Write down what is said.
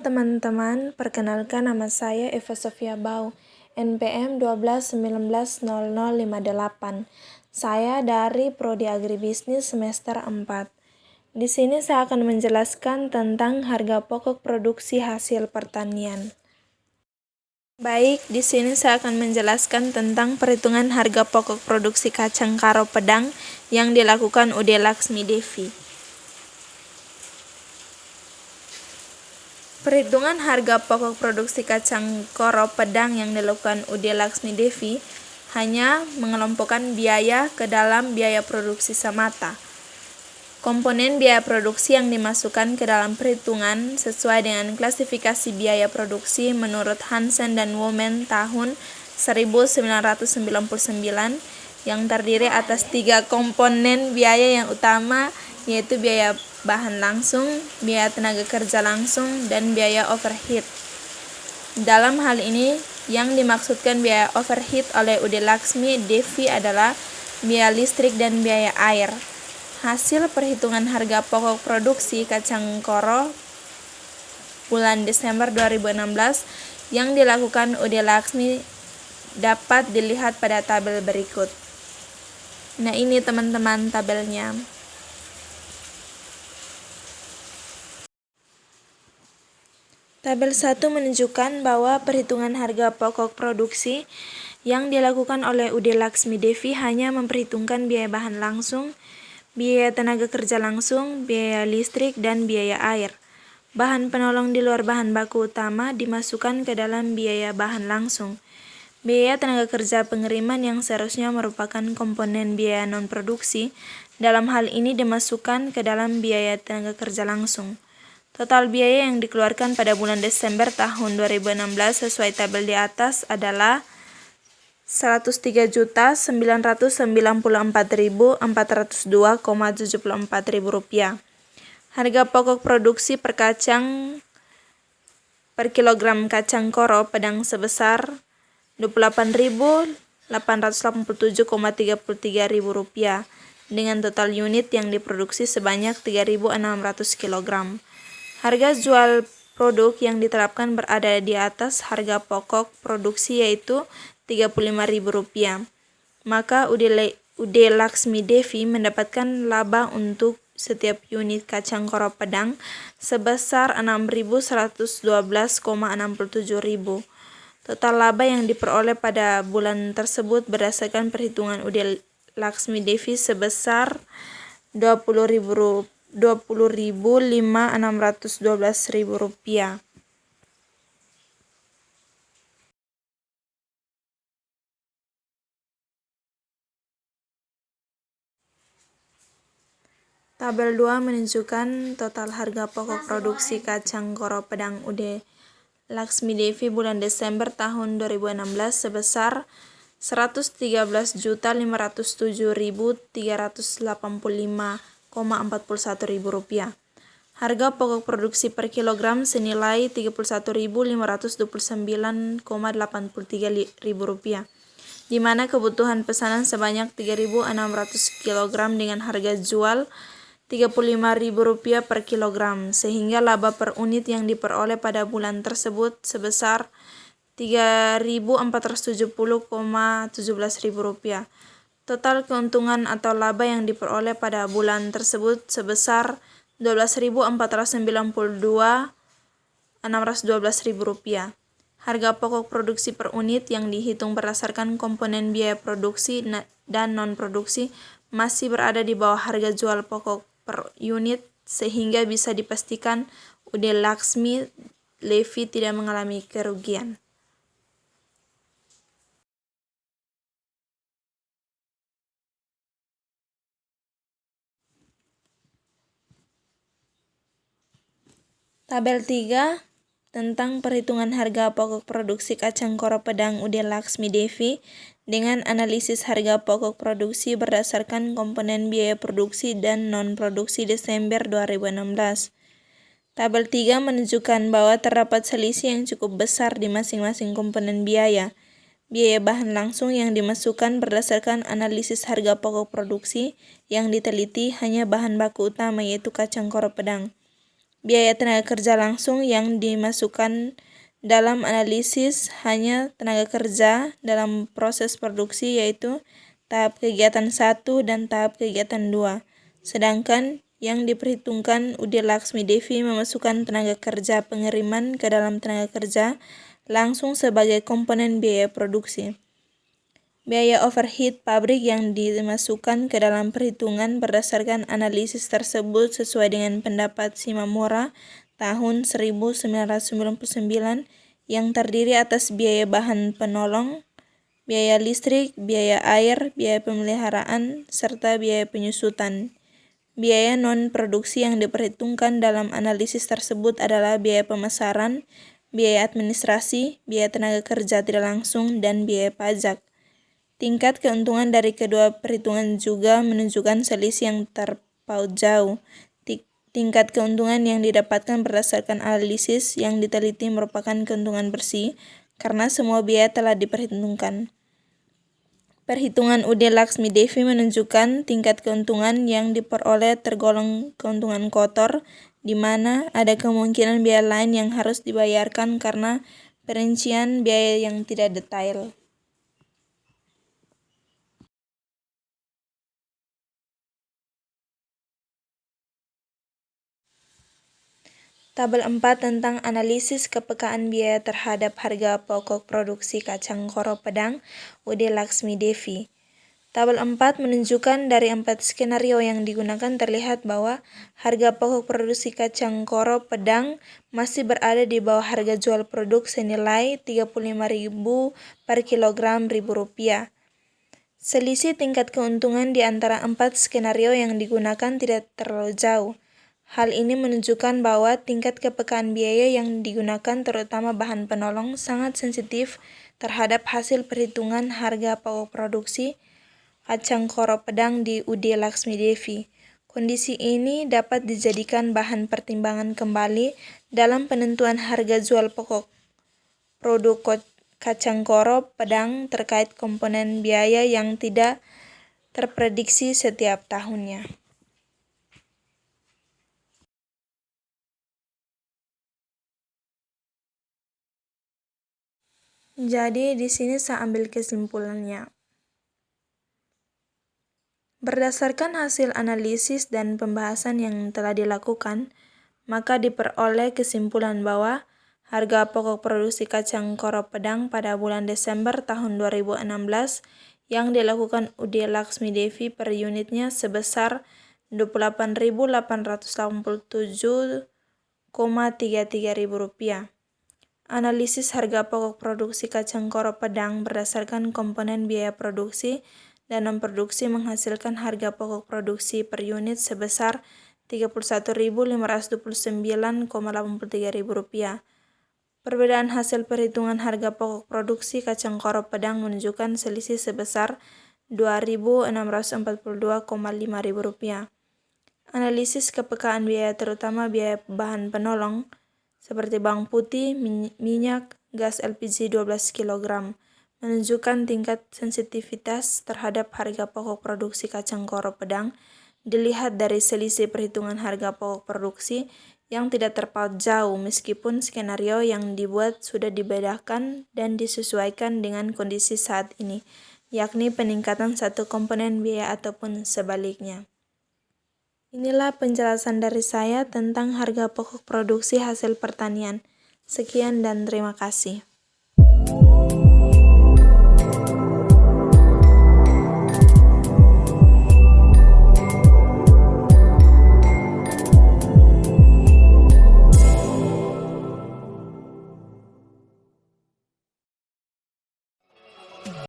teman-teman, perkenalkan nama saya Eva Sofia Bau, NPM 12190058. Saya dari Prodi Agribisnis semester 4. Di sini saya akan menjelaskan tentang harga pokok produksi hasil pertanian. Baik, di sini saya akan menjelaskan tentang perhitungan harga pokok produksi kacang karo pedang yang dilakukan UD Laksmi Devi. Perhitungan harga pokok produksi kacang koro pedang yang dilakukan UD Laksmi Devi hanya mengelompokkan biaya ke dalam biaya produksi semata. Komponen biaya produksi yang dimasukkan ke dalam perhitungan sesuai dengan klasifikasi biaya produksi menurut Hansen dan Women tahun 1999 yang terdiri atas 3 komponen biaya yang utama, yaitu biaya bahan langsung, biaya tenaga kerja langsung, dan biaya overhead. Dalam hal ini, yang dimaksudkan biaya overhead oleh UD Laksmi Devi adalah biaya listrik dan biaya air. Hasil perhitungan harga pokok produksi kacang koro bulan Desember 2016 yang dilakukan UD Laksmi dapat dilihat pada tabel berikut. Nah, ini teman-teman tabelnya. Tabel 1 menunjukkan bahwa perhitungan harga pokok produksi yang dilakukan oleh UD Laksmi Devi hanya memperhitungkan biaya bahan langsung, biaya tenaga kerja langsung, biaya listrik, dan biaya air. Bahan penolong di luar bahan baku utama dimasukkan ke dalam biaya bahan langsung. Biaya tenaga kerja pengiriman yang seharusnya merupakan komponen biaya non-produksi, dalam hal ini dimasukkan ke dalam biaya tenaga kerja langsung. Total biaya yang dikeluarkan pada bulan Desember tahun 2016 sesuai tabel di atas adalah Rp103.994.402,74 Harga pokok produksi per kacang per kilogram kacang koro pedang sebesar Rp28.887,33 dengan total unit yang diproduksi sebanyak 3.600 kg. Harga jual produk yang diterapkan berada di atas harga pokok produksi yaitu Rp35.000. Maka UD Laksmi Devi mendapatkan laba untuk setiap unit kacang koro pedang sebesar Rp6.112,67. Total laba yang diperoleh pada bulan tersebut berdasarkan perhitungan UD Laksmi Devi sebesar Rp20.612.000. Tabel 2 menunjukkan total harga pokok produksi kacang koro pedang UD Laksmi Devi bulan Desember tahun 2016 sebesar Rp113.385,41. Harga pokok produksi per kilogram senilai Rp31.529,83, di mana kebutuhan pesanan sebanyak 3.600 kg dengan harga jual Rp35.000 per kilogram, sehingga laba per unit yang diperoleh pada bulan tersebut sebesar Rp3.470,17. Total keuntungan atau laba yang diperoleh pada bulan tersebut sebesar Rp12.492,612. Harga pokok produksi per unit yang dihitung berdasarkan komponen biaya produksi dan non-produksi masih berada di bawah harga jual pokok per unit, sehingga bisa dipastikan UD Laksmi Devi tidak mengalami kerugian. Tabel 3 tentang perhitungan harga pokok produksi kacang koro pedang UD Laksmi Devi dengan analisis harga pokok produksi berdasarkan komponen biaya produksi dan non-produksi Desember 2016. Tabel 3 menunjukkan bahwa terdapat selisih yang cukup besar di masing-masing komponen biaya. Biaya bahan langsung yang dimasukkan berdasarkan analisis harga pokok produksi yang diteliti hanya bahan baku utama yaitu kacang koro pedang. biaya tenaga kerja langsung yang dimasukkan dalam analisis hanya tenaga kerja dalam proses produksi, yaitu tahap kegiatan 1 dan tahap kegiatan 2. Sedangkan yang diperhitungkan UD Laksmi Devi memasukkan tenaga kerja pengiriman ke dalam tenaga kerja langsung sebagai komponen biaya produksi. Biaya overhead pabrik yang dimasukkan ke dalam perhitungan berdasarkan analisis tersebut sesuai dengan pendapat Shimamura tahun 1999 yang terdiri atas biaya bahan penolong, biaya listrik, biaya air, biaya pemeliharaan, serta biaya penyusutan. Biaya non-produksi yang diperhitungkan dalam analisis tersebut adalah biaya pemasaran, biaya administrasi, biaya tenaga kerja tidak langsung, dan biaya pajak. Tingkat keuntungan dari kedua perhitungan juga menunjukkan selisih yang terpaut jauh. Tingkat keuntungan yang didapatkan berdasarkan analisis yang diteliti merupakan keuntungan bersih karena semua biaya telah diperhitungkan. Perhitungan UD Laksmi Devi menunjukkan tingkat keuntungan yang diperoleh tergolong keuntungan kotor, di mana ada kemungkinan biaya lain yang harus dibayarkan karena perincian biaya yang tidak detail. Tabel 4 tentang analisis kepekaan biaya terhadap harga pokok produksi kacang koro pedang UD Laksmi Devi. Tabel 4 menunjukkan dari 4 skenario yang digunakan terlihat bahwa harga pokok produksi kacang koro pedang masih berada di bawah harga jual produk senilai 35.000 per kilogram rupiah. Selisih tingkat keuntungan di antara 4 skenario yang digunakan tidak terlalu jauh. Hal ini menunjukkan bahwa tingkat kepekaan biaya yang digunakan, terutama bahan penolong, sangat sensitif terhadap hasil perhitungan harga pokok produksi kacang koro pedang di UD Laksmi Devi. Kondisi ini dapat dijadikan bahan pertimbangan kembali dalam penentuan harga jual pokok produk kacang koro pedang terkait komponen biaya yang tidak terprediksi setiap tahunnya. Jadi di sini saya ambil kesimpulannya. Berdasarkan hasil analisis dan pembahasan yang telah dilakukan, maka diperoleh kesimpulan bahwa harga pokok produksi kacang koro pedang pada bulan Desember tahun 2016 yang dilakukan UD Laksmi Devi per unitnya sebesar Rp28.887,33. Analisis harga pokok produksi kacang koro pedang berdasarkan komponen biaya produksi dan non-produksi menghasilkan harga pokok produksi per unit sebesar Rp31.529,83. Perbedaan hasil perhitungan harga pokok produksi kacang koro pedang menunjukkan selisih sebesar Rp2.642,5. Analisis kepekaan biaya terutama biaya bahan penolong seperti bawang putih, minyak, gas LPG 12 kg menunjukkan tingkat sensitivitas terhadap harga pokok produksi kacang koro pedang dilihat dari selisih perhitungan harga pokok produksi yang tidak terpaut jauh meskipun skenario yang dibuat sudah dibedakan dan disesuaikan dengan kondisi saat ini, yakni peningkatan satu komponen biaya ataupun sebaliknya. Inilah penjelasan dari saya tentang harga pokok produksi hasil pertanian. Sekian dan terima kasih.